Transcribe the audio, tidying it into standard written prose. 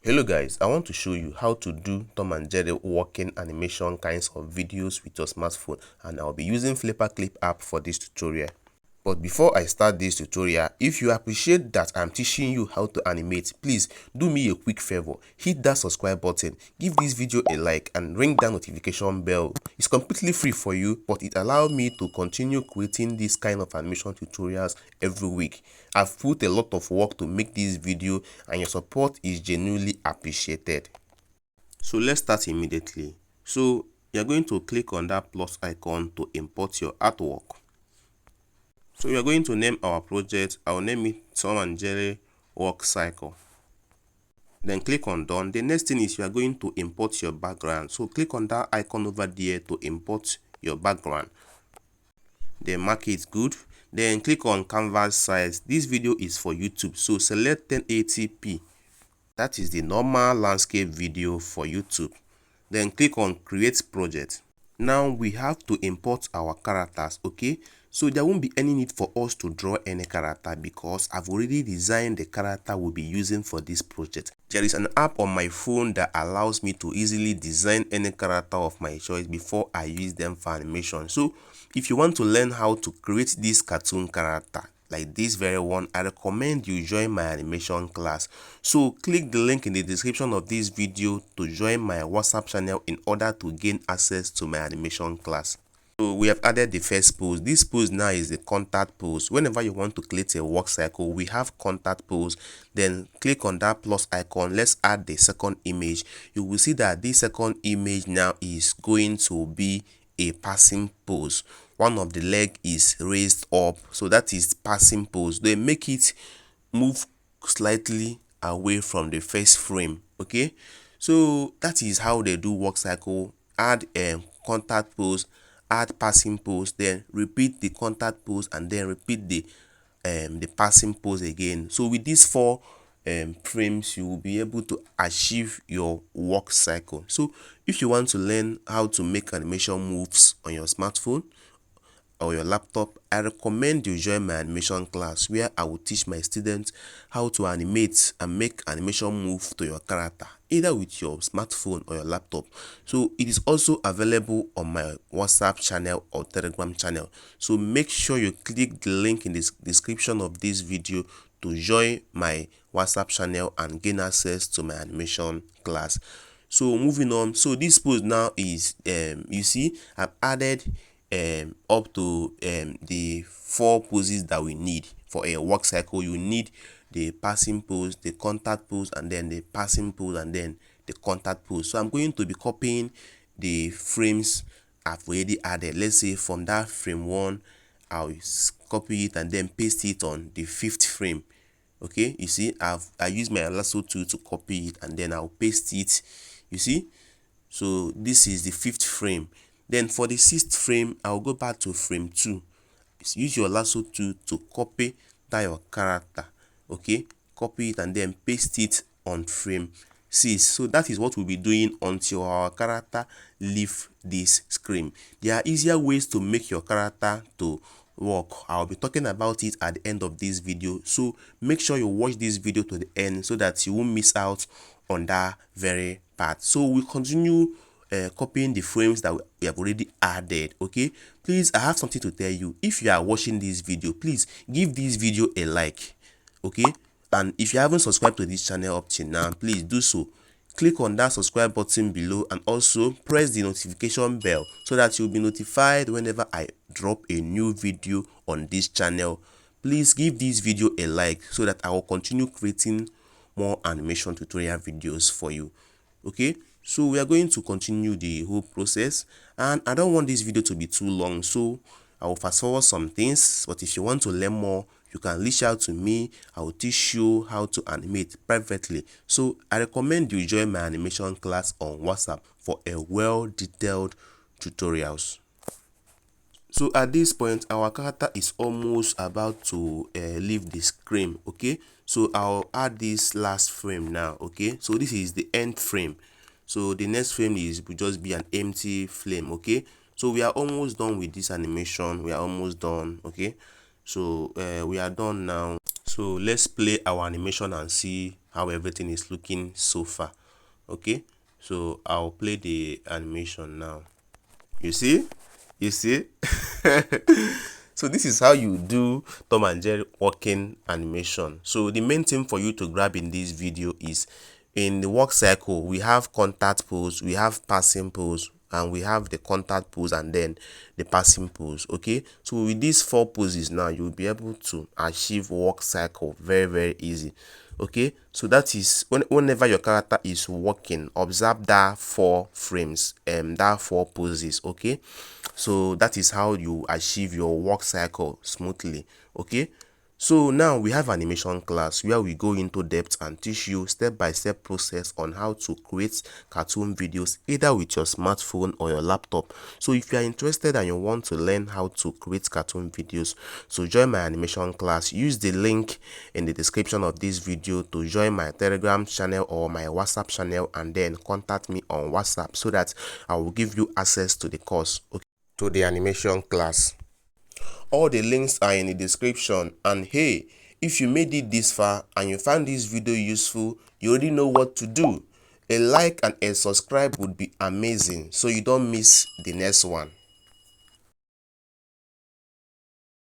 Hello guys, I want to show you how to do Tom and Jerry walking animation kinds of videos with your smartphone, and I'll be using FlipaClip app for this tutorial. But before I start this tutorial, if you appreciate that I'm teaching you how to animate, please do me a quick favor, hit that subscribe button, give this video a like and ring that notification bell. It's completely free for you, but it allows me to continue creating this kind of animation tutorials every week. I've put a lot of work to make this video and your support is genuinely appreciated. So let's start immediately. So you're going to click on that plus icon to import your artwork. So we are going to name our project. I'll name it Tom and Jerry Work Cycle. Then click on done. The next thing is you are going to import your background. So click on that icon over there to import your background. Then mark it good. Then click on canvas size. This video is for YouTube, so select 1080p. That is the normal landscape video for YouTube. Then click on create project. Now we have to import our characters, okay? So there won't be any need for us to draw any character because I've already designed the character we'll be using for this project. There is an app on my phone that allows me to easily design any character of my choice before I use them for animation. So if you want to learn how to create this cartoon character, like this very one, I recommend you join my animation class. So click the link in the description of this video to join my WhatsApp channel in order to gain access to my animation class. So we have added the first pose. This pose now is the contact pose. Whenever you want to create a work cycle, we have contact pose. Then click on that plus icon. Let's add the second image. You will see that this second image now is going to be a passing pose. One of the leg is raised up, so that is passing pose. They make it move slightly away from the first frame. Okay, so that is how they do work cycle. Add a contact pose, add passing pose, then repeat the contact pose, and then repeat the passing pose again. So with these four frames, you will be able to achieve your work cycle. So if you want to learn how to make animation moves on your smartphone or your laptop, I recommend you join my animation class where I will teach my students how to animate and make animation move to your character, either with your smartphone or your laptop. So it is also available on my WhatsApp channel or Telegram channel. So make sure you click the link in the description of this video to join my WhatsApp channel and gain access to my animation class. So moving on, so this pose now is you see I've added up to the four poses that we need for a work cycle. You need the passing pose, the contact pose, and then the passing pose, and then the contact pose. So I'm going to be copying the frames I've already added. Let's say from that frame 1, I'll copy it and then paste it on the 5th frame. Okay, you see I use my lasso tool to copy it and then I'll paste it. You see, so this is the 5th frame. Then for the 6th frame, I'll go back to frame 2. Use your lasso tool to copy that your character. Okay, copy it and then paste it on frame 6. So that is what we'll be doing until our character leave this screen. There are easier ways to make your character to work. I'll be talking about it at the end of this video, so make sure you watch this video to the end so that you won't miss out on that very part. So we continue copying the frames that we have already added. Okay, please, I have something to tell you. If you are watching this video, please give this video a like. Okay, and if you haven't subscribed to this channel up till now, please do so. Click on that subscribe button below and also press the notification bell so that you'll be notified whenever I drop a new video on this channel. Please give this video a like so that I will continue creating more animation tutorial videos for you. Okay, so we are going to continue the whole process, and I don't want this video to be too long, so I will fast forward some things. But if you want to learn more, you can reach out to me. I will teach you how to animate privately. So I recommend you join my animation class on WhatsApp for a well-detailed tutorials. So at this point, our character is almost about to leave the screen. Okay, so I'll add this last frame now. Okay, so this is the end frame. So the next frame will just be an empty frame. Okay, so we are almost done with this animation. We are almost done. Okay, so we are done now. So let's play our animation and see how everything is looking so far. Okay, so I'll play the animation now. You see, you see. So this is how you do Tom and Jerry walking animation. So the main thing for you to grab in this video is, in the walk cycle we have contact pose, we have passing pose, and we have the contact pose and then the passing pose. Okay, so with these 4 poses now you'll be able to achieve walk cycle very easy. Okay, so that is whenever your character is walking, observe that 4 frames, that 4 poses. Okay, so that is how you achieve your walk cycle smoothly. Okay, so now we have animation class where we go into depth and teach you step-by-step process on how to create cartoon videos either with your smartphone or your laptop. So if you are interested and you want to learn how to create cartoon videos, so join my animation class. Use the link in the description of this video to join my Telegram channel or my WhatsApp channel, and then contact me on WhatsApp so that I will give you access to the course. Okay, to the animation class. All the links are in the description. And hey, if you made it this far and you found this video useful, you already know what to do. A like and a subscribe would be amazing so you don't miss the next one.